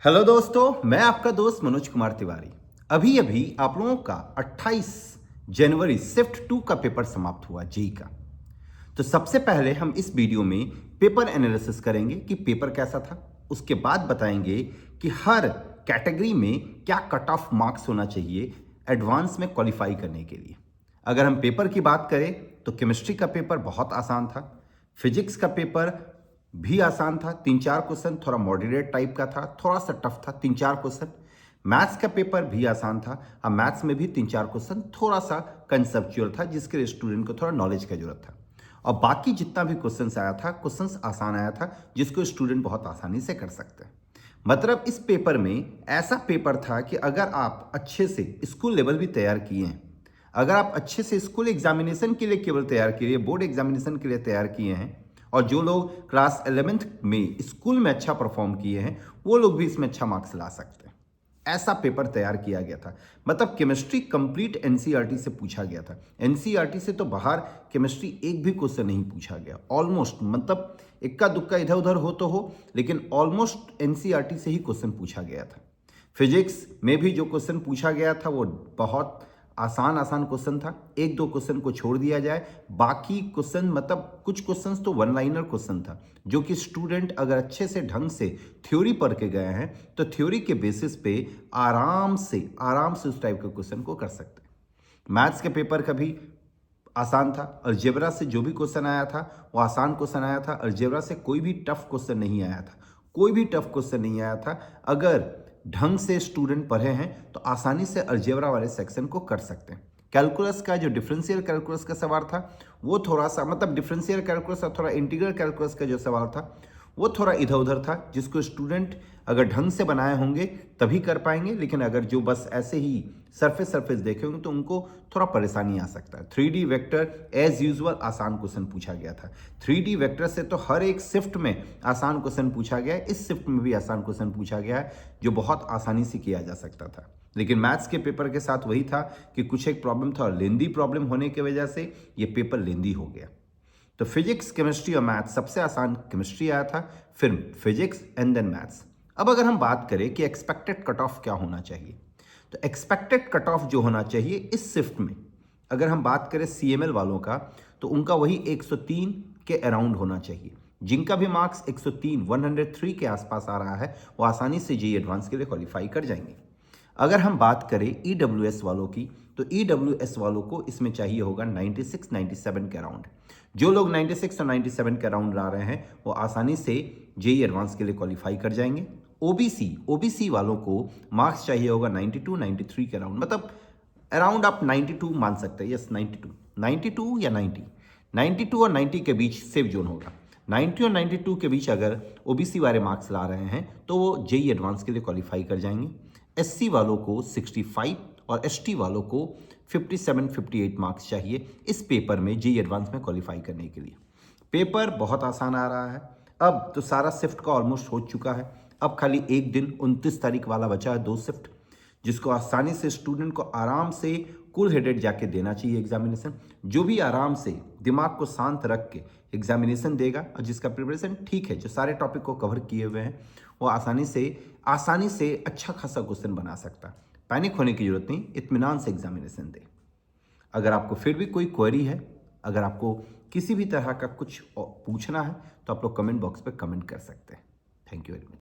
Hello दोस्तों, मैं आपका दोस्त मनोज कुमार तिवारी। अभी अभी आप लोगों का 28 जनवरी शिफ्ट 2 का पेपर समाप्त हुआ जेई का। तो सबसे पहले हम इस वीडियो में पेपर एनालिसिस करेंगे कि पेपर कैसा था। उसके बाद बताएंगे कि हर कैटेगरी में क्या कट ऑफ मार्क्स होना चाहिए एडवांस में क्वालिफाई करने के लिए। अगर हम पेपर की बात करें तो केमिस्ट्री का पेपर बहुत आसान था। फिजिक्स का पेपर भी आसान था, 3-4 क्वेश्चन थोड़ा मॉडरेट टाइप का था, थोड़ा सा टफ था, 3-4 क्वेश्चन। मैथ्स का पेपर भी आसान था। हाँ, मैथ्स में भी 3-4 क्वेश्चन थोड़ा सा कंसेप्चुअल था, जिसके लिए स्टूडेंट को थोड़ा नॉलेज की जरूरत था। और बाकी जितना भी क्वेश्चंस आया था, क्वेश्चंस आसान आया था, जिसको स्टूडेंट बहुत आसानी से कर सकते हैं। मतलब इस पेपर में ऐसा पेपर था कि अगर आप अच्छे से स्कूल लेवल भी तैयार किए हैं, अगर आप अच्छे से स्कूल एग्जामिनेशन के लिए केवल तैयार किए, बोर्ड एग्जामिनेशन के लिए तैयार किए हैं, और जो लोग क्लास 11th में स्कूल में अच्छा परफॉर्म किए हैं, वो लोग भी इसमें अच्छा मार्क्स ला सकते हैं। ऐसा पेपर तैयार किया गया था। मतलब केमिस्ट्री कंप्लीट एनसीईआरटी से पूछा गया था। एनसीईआरटी से तो बाहर केमिस्ट्री एक भी क्वेश्चन नहीं पूछा गया ऑलमोस्ट। मतलब इक्का दुक्का इधर उधर हो तो हो, लेकिन ऑलमोस्ट एनसीईआरटी से ही क्वेश्चन पूछा गया था। फिजिक्स में भी जो क्वेश्चन पूछा गया था वो बहुत आसान आसान क्वेश्चन था। एक दो क्वेश्चन को छोड़ दिया जाए, बाकी क्वेश्चन मतलब कुछ क्वेश्चंस तो वन लाइनर क्वेश्चन था, जो कि स्टूडेंट अगर अच्छे से ढंग से थ्योरी पढ़ के गए हैं तो थ्योरी के बेसिस पे आराम से उस टाइप के क्वेश्चन को कर सकते हैं। मैथ्स के पेपर का भी आसान था। अलजेब्रा से जो भी क्वेश्चन आया था वो आसान क्वेश्चन आया था। अलजेब्रा से कोई भी टफ क्वेश्चन नहीं आया था, कोई भी टफ क्वेश्चन नहीं आया था। अगर ढंग से स्टूडेंट पढ़े हैं तो आसानी से अलजेब्रा वाले सेक्शन को कर सकते हैं। कैलकुलस का जो डिफरेंशियल कैलकुलस का सवाल था वो थोड़ा सा, मतलब डिफरेंशियल कैलकुलस और थोड़ा इंटीग्रल कैलकुलस का जो सवाल था वो थोड़ा इधर उधर था, जिसको स्टूडेंट अगर ढंग से बनाए होंगे तभी कर पाएंगे। लेकिन अगर जो बस ऐसे ही सरफेस सरफेस देखे होंगे तो उनको थोड़ा परेशानी आ सकता है। 3D वेक्टर एज यूजुअल आसान क्वेश्चन पूछा गया था। 3D वेक्टर से तो हर एक शिफ्ट में आसान क्वेश्चन पूछा गया है। इस शिफ्ट में भी आसान क्वेश्चन पूछा गया है, जो बहुत आसानी से किया जा सकता था। लेकिन मैथ्स के पेपर के साथ वही था कि कुछ एक प्रॉब्लम था, और लेंदी प्रॉब्लम होने की वजह से ये पेपर लेंदी हो गया। तो फिजिक्स, केमिस्ट्री और मैथ्स, सबसे आसान केमिस्ट्री आया था, फिर फिजिक्स एंड देन मैथ्स। अब अगर हम बात करें कि एक्सपेक्टेड कट ऑफ क्या होना चाहिए, तो एक्सपेक्टेड कट ऑफ जो होना चाहिए इस शिफ्ट में, अगर हम बात करें सीएमएल वालों का, तो उनका वही 103 के अराउंड होना चाहिए। जिनका भी मार्क्स 103 103 के आसपास आ रहा है, वो आसानी से जेईई एडवांस के लिए क्वालिफाई कर जाएंगे। अगर हम बात करें ईडब्ल्यूएस वालों की, तो ईडब्ल्यूएस वालों को इसमें चाहिए होगा 96 97 के अराउंड। जो लोग 96 और 97 के अराउंड ला रहे हैं वो आसानी से जेईई एडवांस के लिए क्वालिफाई कर जाएंगे। ओबीसी वालों को मार्क्स चाहिए होगा 92 93 के अराउंड। मतलब अराउंड आप 92 मान सकते हैं। यस, 92 या 90, 92 और 90 के बीच सेफ जोन होगा। 90 और 92 के बीच अगर ओबीसी वाले मार्क्स ला रहे हैं तो वो जेईई एडवांस के लिए क्वालिफाई कर जाएंगे। एससी वालों को 65 और एसटी वालों को 57 58 मार्क्स चाहिए इस पेपर में जेईई एडवांस में क्वालिफाई करने के लिए। पेपर बहुत आसान आ रहा है। अब तो सारा शिफ्ट का ऑलमोस्ट हो चुका है। अब खाली एक दिन 29 तारीख वाला बचा है, 2 शिफ्ट, जिसको आसानी से स्टूडेंट को आराम से कूल हेडेड जाके देना चाहिए एग्जामिनेशन। जो भी आराम से दिमाग को शांत रख के एग्जामिनेशन देगा और जिसका प्रिपरेशन ठीक है, जो सारे टॉपिक को कवर किए हुए हैं, वो आसानी से अच्छा खासा क्वेश्चन बना सकता है। पैनिक होने की जरूरत नहीं, इत्मीनान से एग्जामिनेशन दे। अगर आपको फिर भी कोई क्वेरी है, अगर आपको किसी भी तरह का कुछ पूछना है, तो आप लोग कमेंट बॉक्स पे कमेंट कर सकते हैं। Thank you very much.